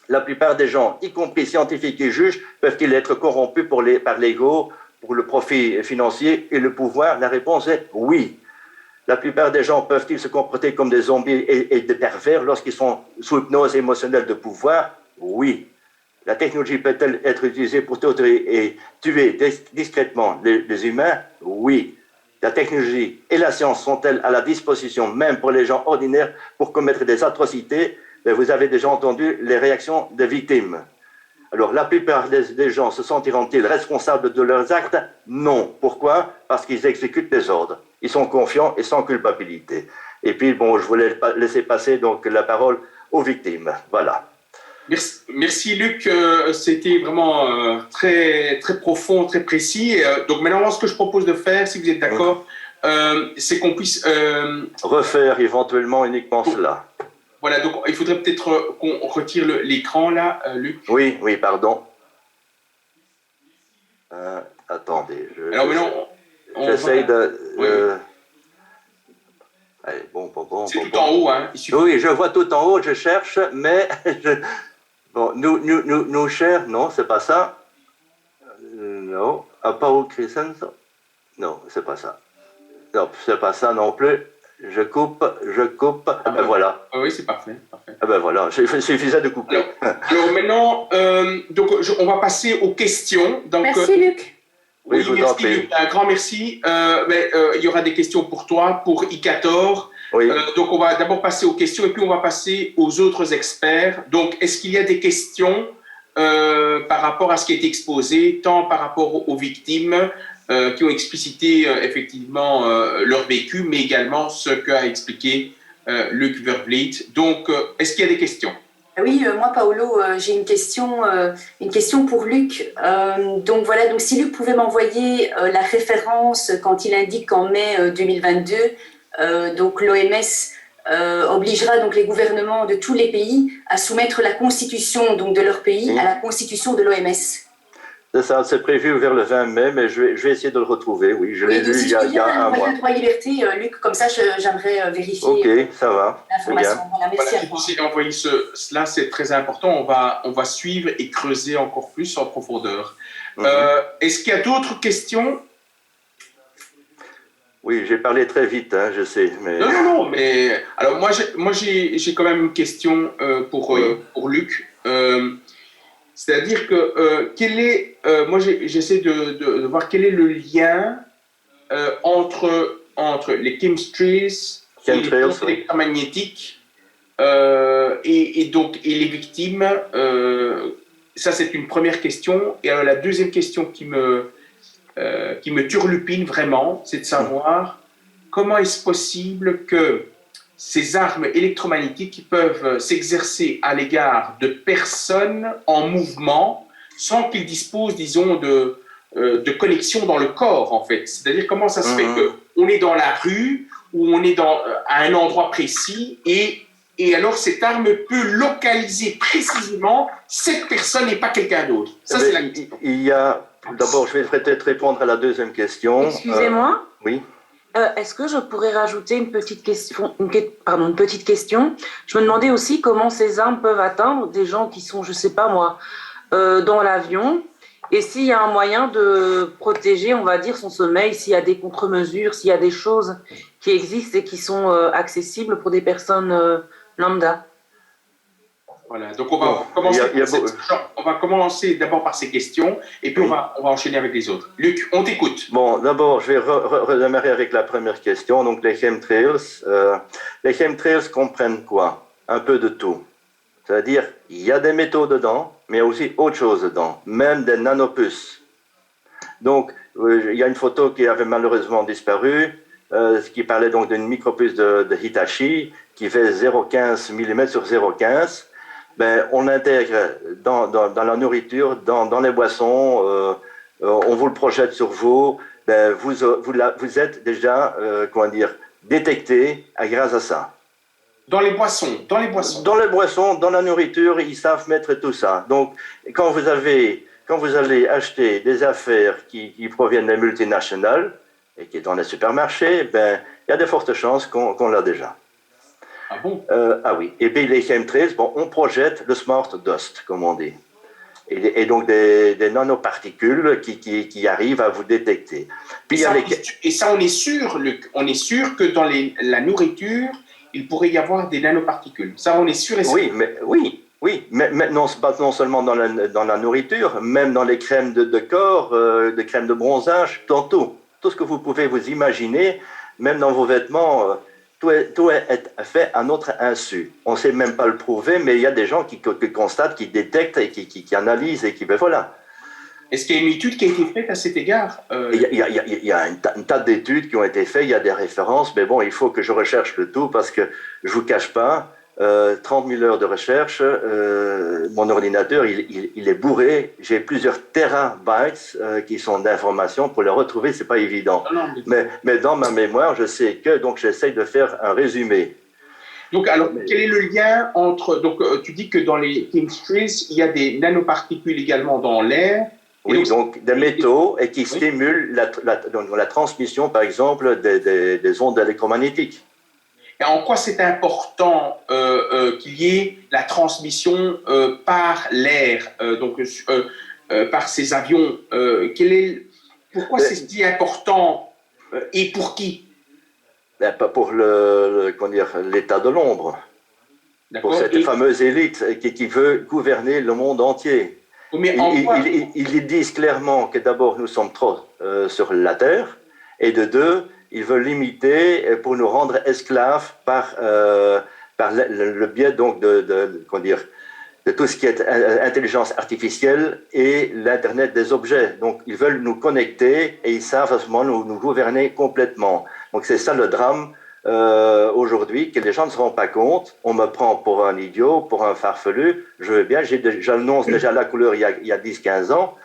La plupart des gens, y compris scientifiques et juges, peuvent-ils être corrompus par l'ego, pour le profit financier et le pouvoir? La réponse est oui. La plupart des gens peuvent-ils se comporter comme des zombies et des pervers lorsqu'ils sont sous hypnose émotionnelle de pouvoir? Oui. La technologie peut-elle être utilisée pour torturer et tuer discrètement les humains? Oui. La technologie et la science sont-elles à la disposition même pour les gens ordinaires pour commettre des atrocités? Mais vous avez déjà entendu les réactions des victimes. Alors, la plupart des gens se sentiront-ils responsables de leurs actes? Non. Pourquoi? Parce qu'ils exécutent des ordres. Ils sont confiants et sans culpabilité. Et puis, bon, je voulais laisser passer donc la parole aux victimes. Voilà. Merci Luc. C'était vraiment très, très profond, très précis. Donc maintenant, ce que je propose de faire, si vous êtes d'accord, c'est qu'on puisse... refaire éventuellement uniquement cela. Voilà, donc il faudrait peut-être qu'on retire l'écran là, Luc. Oui, pardon. Attendez. Alors maintenant, j'essaye de... Oui. Allez, bon. C'est tout en haut, hein. Oui, je vois tout en haut, je cherche, mais... Bon, nous chers, non, c'est pas ça. Non, Paul Christensen, non, c'est pas ça. Non, c'est pas ça non plus. Je coupe. Ah ben voilà. Oui, c'est parfait. Ah ben voilà, il suffisait de couper. Alors maintenant, donc, on va passer aux questions. Donc, merci Luc. Oui, merci Luc, un grand merci. Il y aura des questions pour toi, pour Icator. Oui. Donc on va d'abord passer aux questions et puis on va passer aux autres experts. Donc est-ce qu'il y a des questions par rapport à ce qui est exposé, tant par rapport aux victimes qui ont explicité effectivement leur vécu, mais également ce qu'a expliqué Luc Vervliet. Donc est-ce qu'il y a des questions? Oui, moi Paolo, j'ai une question pour Luc. Donc voilà, donc si Luc pouvait m'envoyer la référence quand il indique qu'en mai 2022, donc l'OMS obligera donc les gouvernements de tous les pays à soumettre la constitution donc de leur pays à la constitution de l'OMS. C'est ça, c'est prévu vers le 20 mai, mais je vais essayer de le retrouver. Oui, je l'ai lu il y a un mois. Droit et liberté, Luc, comme ça j'aimerais vérifier. Ok, ça va. L'information. Voilà, merci à toi. Vous avez envoyé cela, c'est très important. On va suivre et creuser encore plus en profondeur. Est-ce qu'il y a d'autres questions? Oui, j'ai parlé très vite, hein, je sais. Mais... Non, mais... Alors, moi j'ai quand même une question pour Luc. C'est-à-dire que, moi, j'essaie de voir quel est le lien entre les chemtrails et les ondes électromagnétiques et les victimes. Ça, c'est une première question. Et alors, la deuxième question qui me turlupine vraiment, c'est de savoir comment est-ce possible que ces armes électromagnétiques peuvent s'exercer à l'égard de personnes en mouvement sans qu'il dispose, disons, de connexion dans le corps, en fait. C'est-à-dire comment ça se fait qu'on est dans la rue ou on est à un endroit précis et alors cette arme peut localiser précisément cette personne et pas quelqu'un d'autre. Ça, c'est la question. Il y a... D'abord, je vais peut-être répondre à la deuxième question. Excusez-moi. Oui. Est-ce que je pourrais rajouter une petite question, une petite question. Je me demandais aussi comment ces armes peuvent atteindre des gens qui sont, je sais pas moi, dans l'avion, et s'il y a un moyen de protéger, on va dire, son sommeil, s'il y a des contre-mesures, s'il y a des choses qui existent et qui sont accessibles pour des personnes lambda. Voilà, donc on va commencer d'abord par ces questions et puis on va enchaîner avec les autres. Luc, on t'écoute. Bon, d'abord, je vais redémarrer avec la première question. Donc, les chemtrails. Les chemtrails comprennent quoi? Un peu de tout. C'est-à-dire, il y a des métaux dedans, mais il y a aussi autre chose dedans, même des nanopuces. Donc, il y a une photo qui avait malheureusement disparu, qui parlait donc d'une micropuce de Hitachi qui fait 0,15 mm sur 0,15. Ben, on l'intègre dans la nourriture, dans les boissons, on vous le projette sur vous, ben, vous êtes déjà, détecté grâce à ça. Dans les boissons. Dans les boissons, dans la nourriture, ils savent mettre tout ça. Donc, quand vous allez acheter des affaires qui proviennent des multinationales et qui est dans les supermarchés, ben, il y a de fortes chances qu'on l'a déjà. Ah bon? Ah oui. Et puis les chemtrails, bon, on projette le smart dust, comme on dit. Et donc des nanoparticules qui arrivent à vous détecter. Puis et ça, on est sûr, Luc, on est sûr que dans la nourriture, il pourrait y avoir des nanoparticules. Ça, on est sûr et certain. Mais non seulement dans la nourriture, même dans les crèmes de corps, des crèmes de bronzage, dans tout. Tout ce que vous pouvez vous imaginer, même dans vos vêtements, tout est fait à notre insu. On ne sait même pas le prouver, mais il y a des gens qui constatent, qui détectent et qui analysent et qui... Ben voilà. Est-ce qu'il y a une étude qui a été faite à cet égard? Il y a un tas d'études qui ont été faites, il y a des références, mais bon, il faut que je recherche le tout parce que je ne vous cache pas, 30 000 heures de recherche, mon ordinateur, il est bourré. J'ai plusieurs terabytes qui sont d'informations. Pour les retrouver, c'est pas évident. Mais dans ma mémoire, je sais que, donc j'essaye de faire un résumé. Donc, alors, quel est le lien entre... Donc, tu dis que dans les chemtrails, il y a des nanoparticules également dans l'air. Oui, donc des métaux et qui stimulent la transmission, par exemple, des ondes électromagnétiques. Et en quoi c'est important qu'il y ait la transmission par l'air, par ces avions? Pourquoi c'est si important et pour qui? Pour l'état de l'ombre, pour cette fameuse élite qui veut gouverner le monde entier. Mais ils disent clairement que d'abord nous sommes trop sur la Terre et de deux, ils veulent limiter pour nous rendre esclaves par le biais donc de tout ce qui est intelligence artificielle et l'Internet des objets. Donc, ils veulent nous connecter et ils savent à ce moment nous gouverner complètement. Donc, c'est ça le drame aujourd'hui, que les gens ne se rendent pas compte. On me prend pour un idiot, pour un farfelu. Je veux bien, j'annonce déjà la couleur il y a 10-15 ans.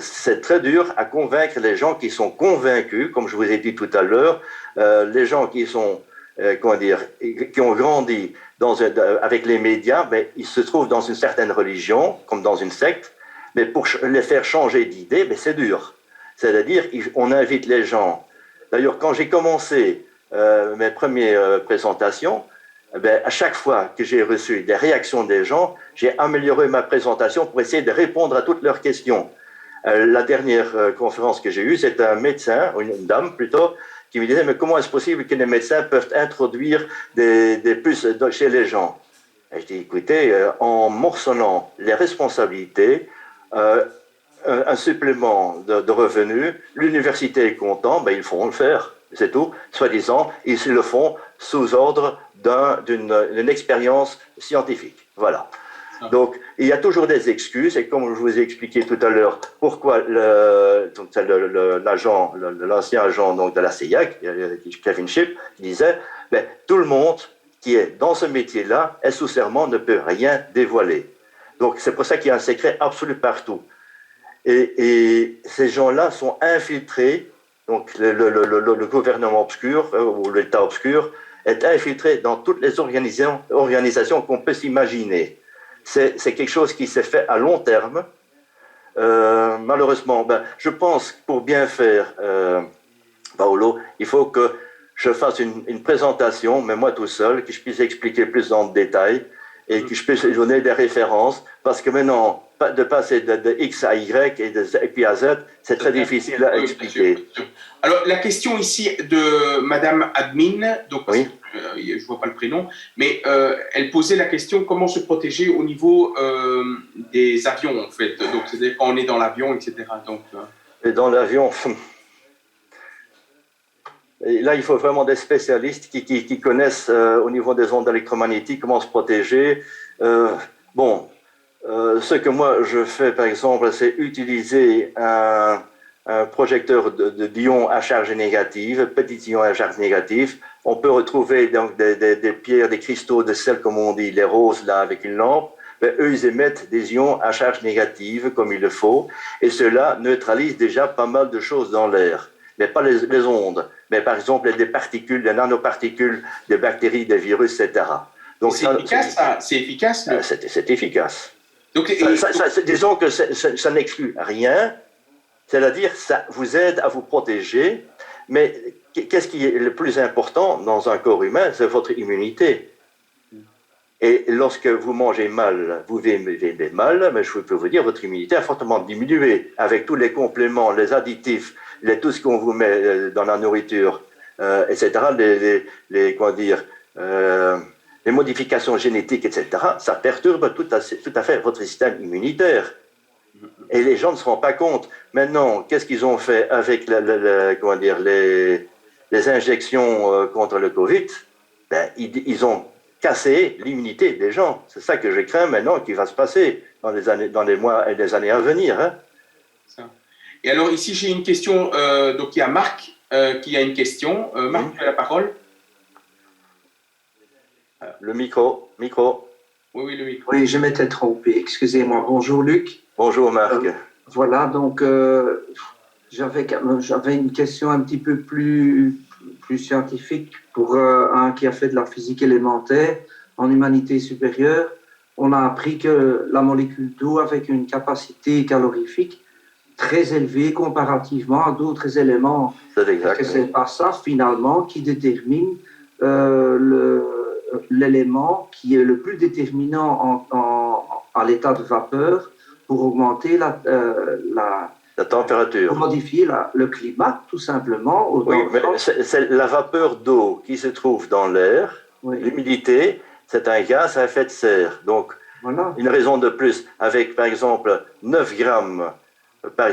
C'est très dur à convaincre les gens qui sont convaincus, comme je vous ai dit tout à l'heure, les gens qui sont, qui ont grandi avec les médias, ben, ils se trouvent dans une certaine religion, comme dans une secte, mais pour les faire changer d'idée, ben, c'est dur. C'est-à-dire, on invite les gens. D'ailleurs, quand j'ai commencé mes premières présentations, ben, à chaque fois que j'ai reçu des réactions des gens, j'ai amélioré ma présentation pour essayer de répondre à toutes leurs questions. La dernière conférence que j'ai eue, c'est un médecin, une dame plutôt, qui me disait « Mais comment est-ce possible que les médecins peuvent introduire des puces chez les gens ?» Et je dis « Écoutez, en morcellement les responsabilités, un supplément de revenus, l'université est content, ben, ils feront le faire. C'est tout. Soi-disant, ils le font sous ordre d'une expérience scientifique. Voilà. Donc, il y a toujours des excuses, et comme je vous ai expliqué tout à l'heure, pourquoi l'ancien agent donc, de la CIA, Kevin Shipp, disait tout le monde qui est dans ce métier-là est sous serment, ne peut rien dévoiler. Donc c'est pour ça qu'il y a un secret absolu partout. Et ces gens-là sont infiltrés, donc le gouvernement obscur ou l'État obscur est infiltré dans toutes les organisations qu'on peut s'imaginer. C'est quelque chose qui s'est fait à long terme. Malheureusement, je pense que pour bien faire, Paolo, il faut que je fasse une présentation, mais moi tout seul, que je puisse expliquer plus en détail et que je puisse donner des références, parce que maintenant, de passer de X à Y et puis à Z, c'est très difficile à expliquer. Bien sûr. Alors, la question ici de Madame Admin, donc Oui. je ne vois pas le prénom, mais elle posait la question comment se protéger au niveau des avions, en fait. Donc, c'est-à-dire quand on est dans l'avion, etc. Donc, Et dans l'avion, et là, il faut vraiment des spécialistes qui connaissent au niveau des ondes électromagnétiques comment se protéger. Ce que moi je fais, par exemple, c'est utiliser un projecteur d'ions à charge négative, petits ions à charge négative. On peut retrouver donc des pierres, des cristaux de sel, comme on dit, les roses là avec une lampe. Mais eux, ils émettent des ions à charge négative comme il le faut, et cela neutralise déjà pas mal de choses dans l'air, mais pas les ondes, mais par exemple des particules, des nanoparticules, des bactéries, des virus, etc. Donc c'est efficace, ça. C'est efficace. C'est efficace. Donc, disons que ça n'exclut rien, c'est-à-dire ça vous aide à vous protéger, mais qu'est-ce qui est le plus important dans un corps humain? C'est votre immunité. Et lorsque vous mangez mal, vous vivez mal, mais je peux vous dire, votre immunité a fortement diminué avec tous les compléments, les additifs, tout ce qu'on vous met dans la nourriture, etc., les modifications génétiques, etc., ça perturbe tout à fait votre système immunitaire. Et les gens ne se rendent pas compte. Maintenant, qu'est-ce qu'ils ont fait avec les injections contre le Covid? Ils ont cassé l'immunité des gens. C'est ça que je crains maintenant qui va se passer dans les mois et les années à venir. Hein. Ça. Et alors ici, j'ai une question. Donc il y a Marc qui a une question. Marc, tu as la parole. Le micro. Oui, le micro. Oui, je m'étais trompé. Excusez-moi. Bonjour Luc. Bonjour Marc. Voilà, donc j'avais une question un petit peu plus scientifique pour un qui a fait de la physique élémentaire en humanité supérieure. On a appris que la molécule d'eau avec une capacité calorifique très élevée comparativement à d'autres éléments. C'est exact. Que c'est pas ça finalement qui détermine l'élément qui est le plus déterminant à l'état de vapeur pour augmenter la température. Pour modifier le climat, tout simplement. Oui, mais c'est la vapeur d'eau qui se trouve dans l'air. Oui. L'humidité, c'est un gaz à effet de serre. Donc, voilà. Une raison de plus, avec par exemple 9 grammes par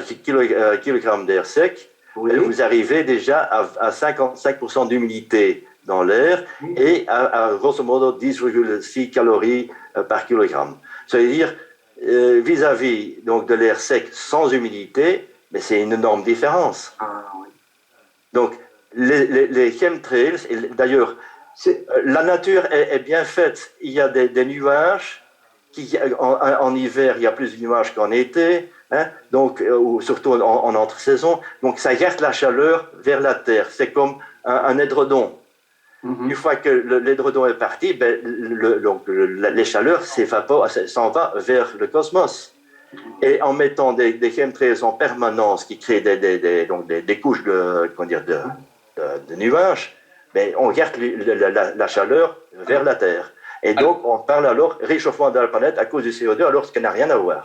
kilogramme d'air sec, oui. Vous arrivez déjà à 55% d'humidité dans l'air oui. Et à grosso modo 10,6 calories par kilogramme. Ça veut dire, vis-à-vis donc de l'air sec sans humidité, mais c'est une énorme différence. Ah, oui. Donc, les chemtrails, d'ailleurs, la nature est bien faite. Il y a des nuages, en hiver, il y a plus de nuages qu'en été, hein, donc, ou surtout en entre-saison. Donc, ça garde la chaleur vers la terre. C'est comme un édredon. Une fois que l'édredon est parti, les chaleurs s'évaporent, s'en va vers le cosmos. Et en mettant des chemtrails en permanence qui créent des couches de nuages, on garde la chaleur vers la Terre. Et donc, on parle alors réchauffement de la planète à cause du CO2, alors que ça n'a rien à voir.